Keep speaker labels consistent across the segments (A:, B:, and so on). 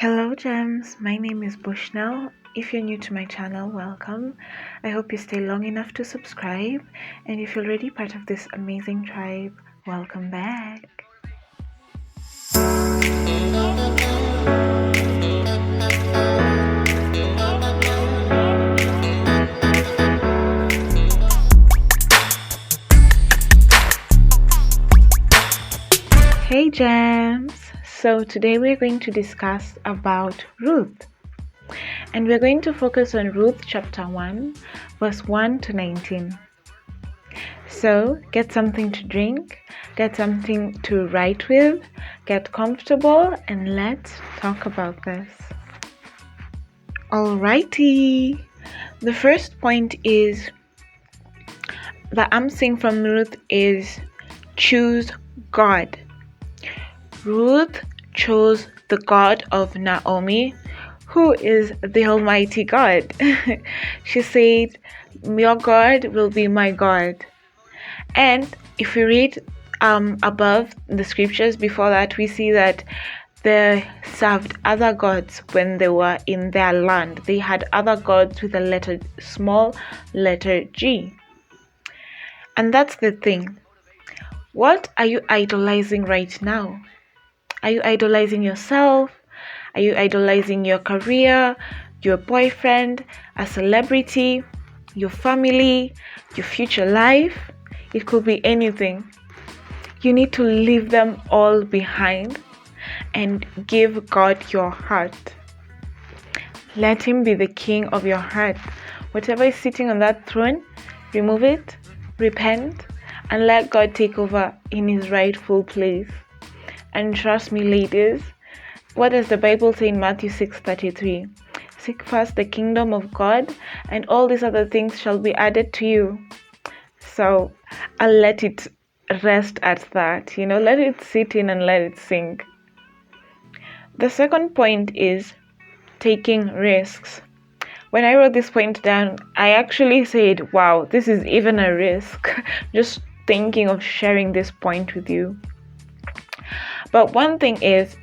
A: Hello gems, my name is Bushnell. If you're new to my channel, welcome. I hope you stay long enough to subscribe, and if you're already part of this amazing tribe, welcome back. Hey gems! So today we're going to discuss about Ruth. And we're going to focus on Ruth chapter 1, verse 1 to 19. So get something to drink, get something to write with, get comfortable, and let's talk about this. Alrighty! The first point is that I'm seeing from Ruth is choose God. Ruth chose the God of Naomi, who is the Almighty God. She said, your God will be my God. And if we read above the scriptures before that, we see that they served other gods when they were in their land. They had other gods with a small letter G. And that's the thing. What are you idolizing right now? Are you idolizing yourself? Are you idolizing your career, your boyfriend, a celebrity, your family, your future life? It could be anything. You need to leave them all behind and give God your heart. Let Him be the king of your heart. Whatever is sitting on that throne, remove it, repent, and let God take over in His rightful place. And trust me, ladies, what does the Bible say in Matthew 6:33? Seek first the kingdom of God, and all these other things shall be added to you. So I'll let it rest at that. Let it sit in and let it sink. The second point is taking risks. When I wrote this point down, I actually said, wow, this is even a risk. Just thinking of sharing this point with you. But one thing is,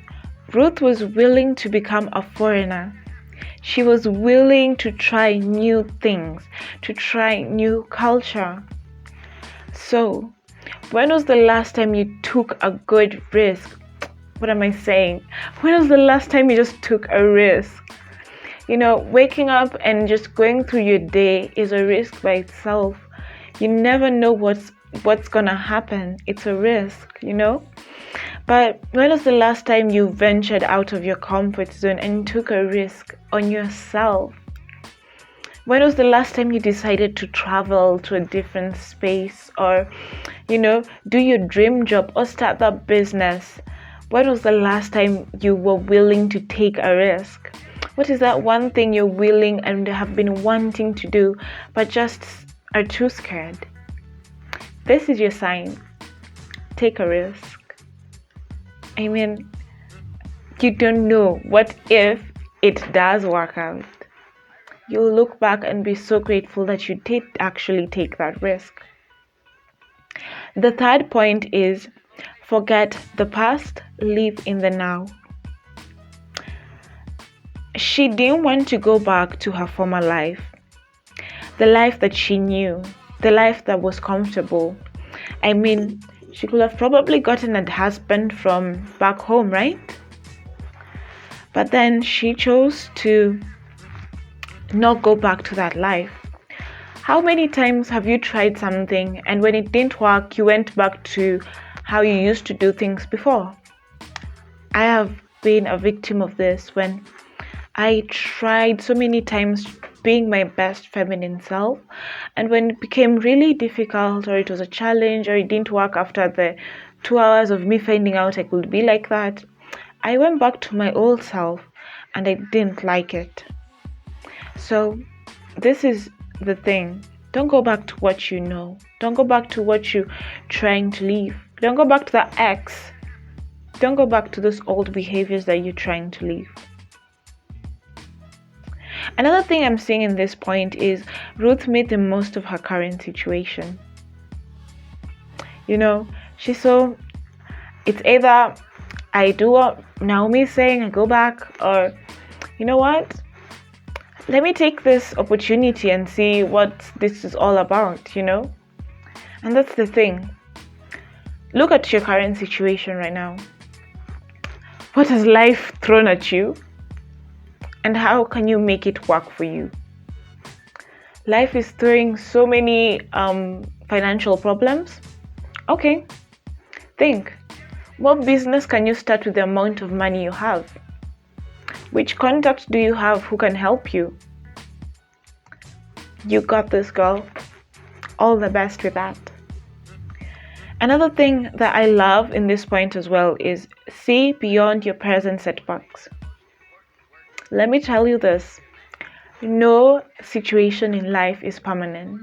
A: Ruth was willing to become a foreigner. She was willing to try new things, to try new culture. So, when was the last time you took a good risk? What am I saying? When was the last time you just took a risk? Waking up and just going through your day is a risk by itself. You never know what's gonna happen. It's a risk, But when was the last time you ventured out of your comfort zone and took a risk on yourself? When was the last time you decided to travel to a different space or, do your dream job or start that business? When was the last time you were willing to take a risk? What is that one thing you're willing and have been wanting to do but just are too scared? This is your sign. Take a risk. I mean, you don't know what if it does work out. You'll look back and be so grateful that you did actually take that risk. The third point is forget the past, live in the now. She didn't want to go back to her former life, the life that she knew, the life that was comfortable. I mean, she could have probably gotten a husband from back home, right? But then she chose to not go back to that life. How many times have you tried something and when it didn't work, you went back to how you used to do things before? I have been a victim of this when I tried so many times being my best feminine self, and when it became really difficult or it was a challenge or it didn't work after the 2 hours of me finding out I could be like that, I went back to my old self and I didn't like it. So this is the thing. Don't go back to what you know. Don't go back to what you're trying to leave. Don't go back to that ex. Don't go back to those old behaviors that you're trying to leave. Another thing I'm seeing in this point is Ruth made the most of her current situation. She saw it's either I do what Naomi's saying, I go back, or you know what? Let me take this opportunity and see what this is all about, you know? And that's the thing. Look at your current situation right now. What has life thrown at you? And how can you make it work for you? Life is throwing so many financial problems. Okay, think. What business can you start with the amount of money you have? Which contact do you have who can help you? You got this, girl. All the best with that. Another thing that I love in this point as well is see beyond your present setbacks. Let me tell you this. No situation in life is permanent.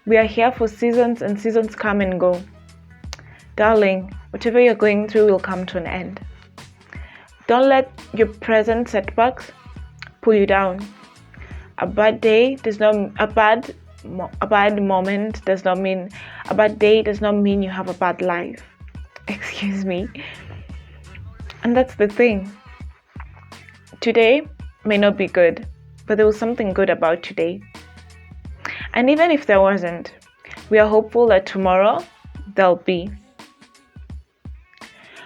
A: We are here for seasons, and seasons come and go. Darling, whatever you're going through will come to an end. Don't let your present setbacks pull you down. A bad day does not a bad moment does not mean a bad day does not mean you have a bad life. Excuse me. And that's the thing. Today may not be good, but there was something good about today. And even if there wasn't, we are hopeful that tomorrow there'll be.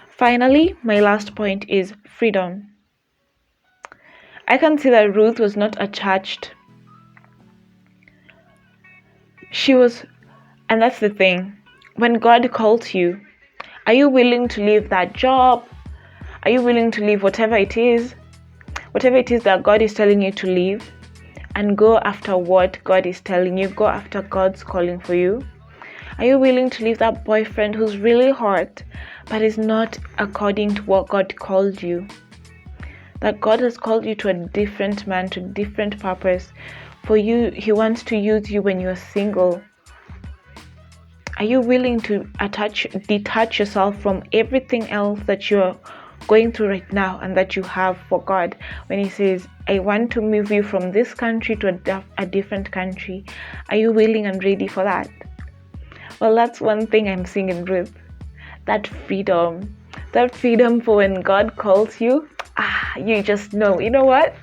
A: Finally, my last point is freedom. I can see that Ruth was not attached. She was, and that's the thing. When God calls you, are you willing to leave that job? Are you willing to leave whatever it is that God is telling you to leave, and go after what God is telling you? Go after God's calling for you. Are you willing to leave that boyfriend who's really hot, but is not according to what God called you? That God has called you to a different man, to a different purpose. For you, He wants to use you when you're single. Are you willing to detach yourself from everything else that you're going through right now and that you have for God? When He says, I want to move you from this country to a different country. Are you willing and ready for that? Well, that's one thing I'm seeing in Ruth. That freedom for when God calls you, you just know, you know what?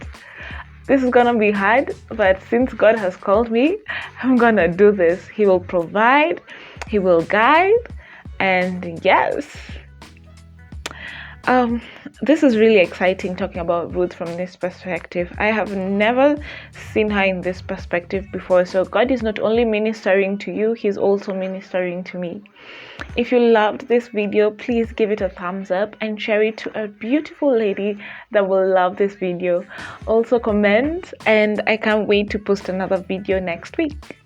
A: This is gonna be hard, but since God has called me, I'm gonna do this. He will provide, He will guide, and yes. This is really exciting talking about Ruth from this perspective. I have never seen her in this perspective before. So God is not only ministering to you, He's also ministering to me. If you loved this video, please give it a thumbs up and share it to a beautiful lady that will love this video. Also comment, and I can't wait to post another video next week.